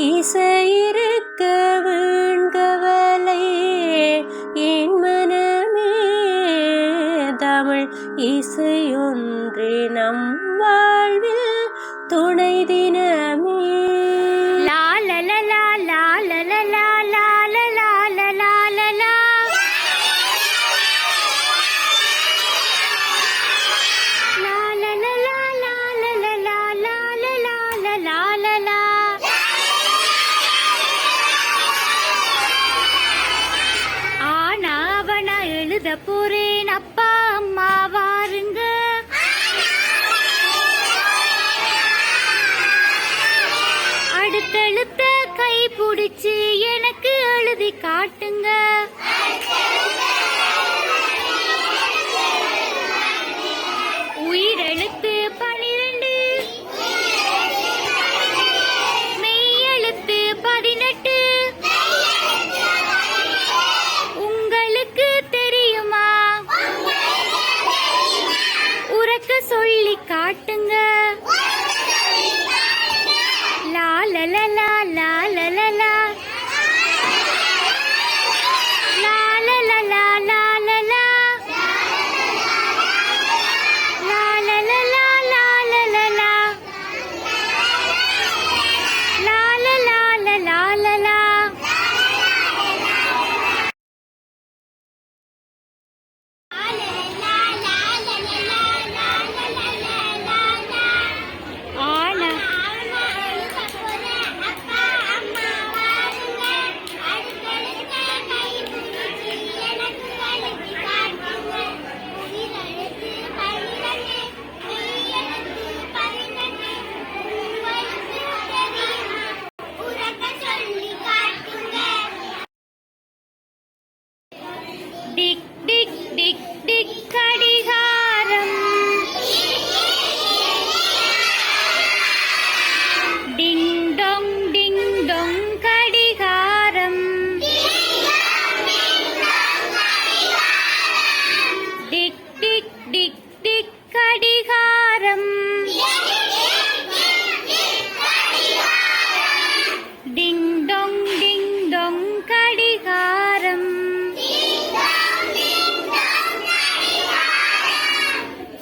இசையிருக்க வீண்கவலை என் மனமே தமிழ் இசையொன்றே நம் வாழ்வில் துணை தினமே. போறேன் அப்பா அம்மா வாருங்க, அடுத்தழுத்த கை பிடிச்சு எனக்கு எழுதி காட்டுங்க. உயிரெழுத்து 12, மெய்யெழுத்து 18. உங்களுக்கு தெரியுமா? உறக்க சொல்லி காட்டுங்க. லா லா லா லா லா லா லா லா டிக் டிக் டிக் டிக் கடிகாரம், டிங் டொங் கடிகாரம், டிக் டிக் டிக் டிக் கடிகாரம், டிங் டொங் கடிகாரம்.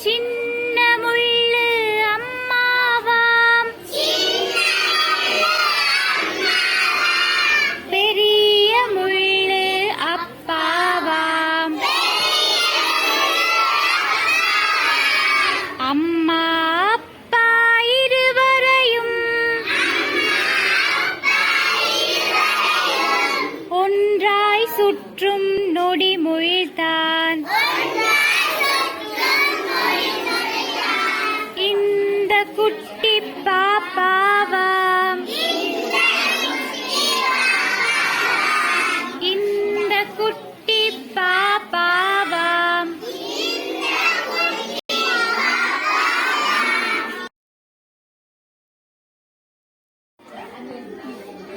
சின்ன முள்ளு அம்மாவாம், பெரிய முள்ளு அப்பாவாம். அம்மா அப்பா இருவரையும் ஒன்றாய் சுற்றும் நொடிமொழிதான் இந்த குட்டி பாப்பாவாம். இந்த குட்டி பாப்பாவாம்.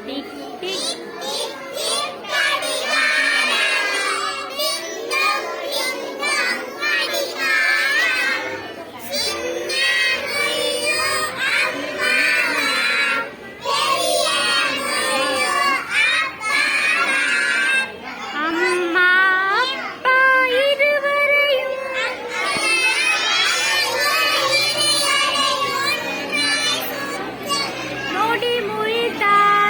டிக் டிக் அம்மா அப்பா இருவரையும் நொடி முழித்தான்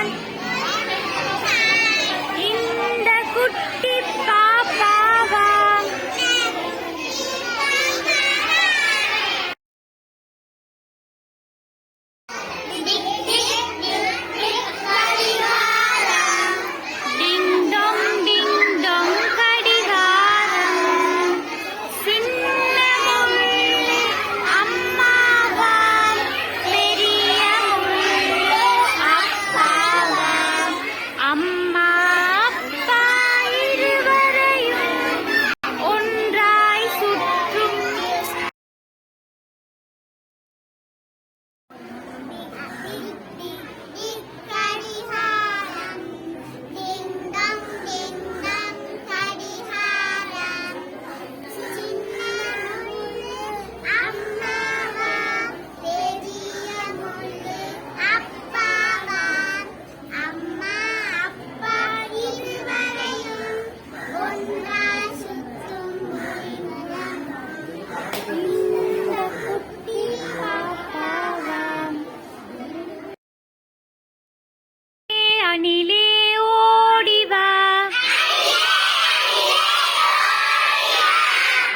அணிலே ஓடிவா,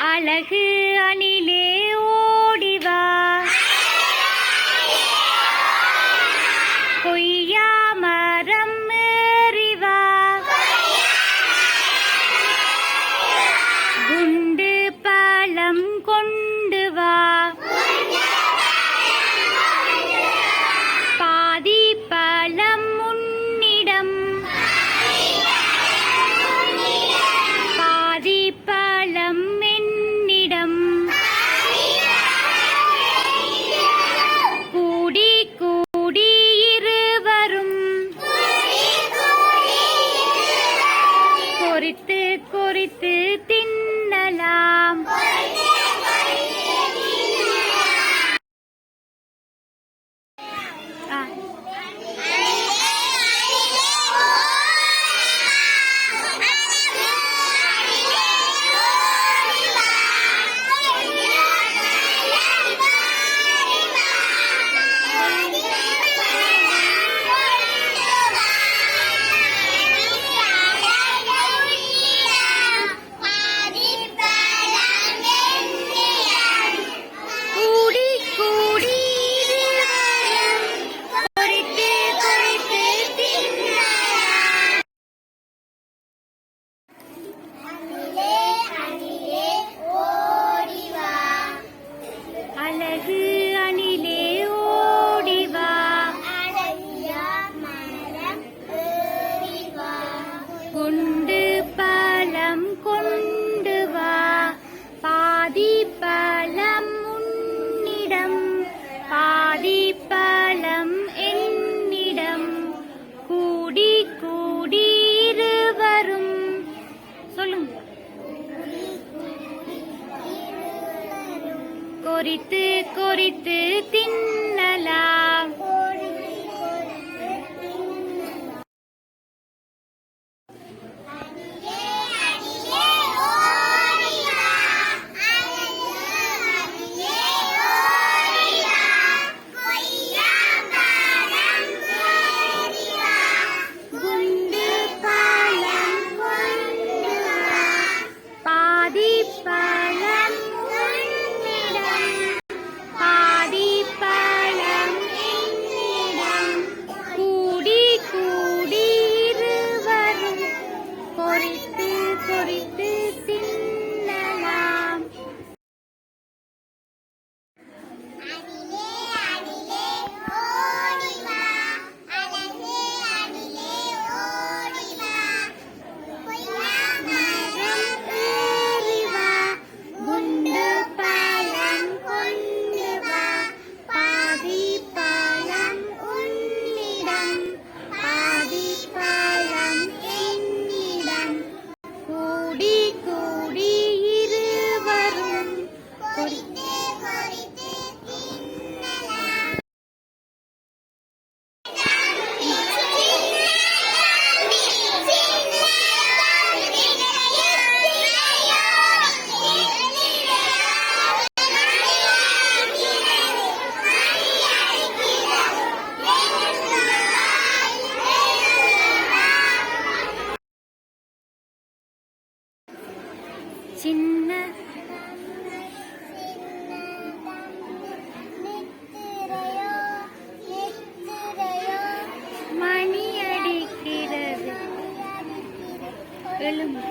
அழகு அணிலே ஓடிவா, கொய்யா மரம் ஏறிவா, குண்டு பழம் கொண்டு வா, பாதி பழம் உன்னிடம், பாதி பழம் என்னிடம், கூடி கூடி இருவரும் கொறித்து கொறித்து தின்னலாம். அழகு அணிலே ஓடிவா, குண்டு பழம் கொண்டு வா, பாதி பழம் உன்னிடம், பாதி பழம் என்னிடம், கூடி கூடி இருவரும் சொல்லுங்க கொறித்து கொறித்து தின்னலாம். குண்டு பழம் கொண்டு வா, பாதி பழம் உன்னிடம், பாதி பழம் என்னிடம், கூடி கூடி இருவரும் கொறித்து கொறித்து தின்னலாம். மரம் ஏறிவா, குண்டு பழம் கொண்டு வா, பாதி பழம் உன்னிடம், பாதி பழம் என்னிடம், கூடி கூடி இருவரும் கொறித்து கொறித்து தின்னலாம். சின்ன மணி அடிக்கிறது, எழும்பு.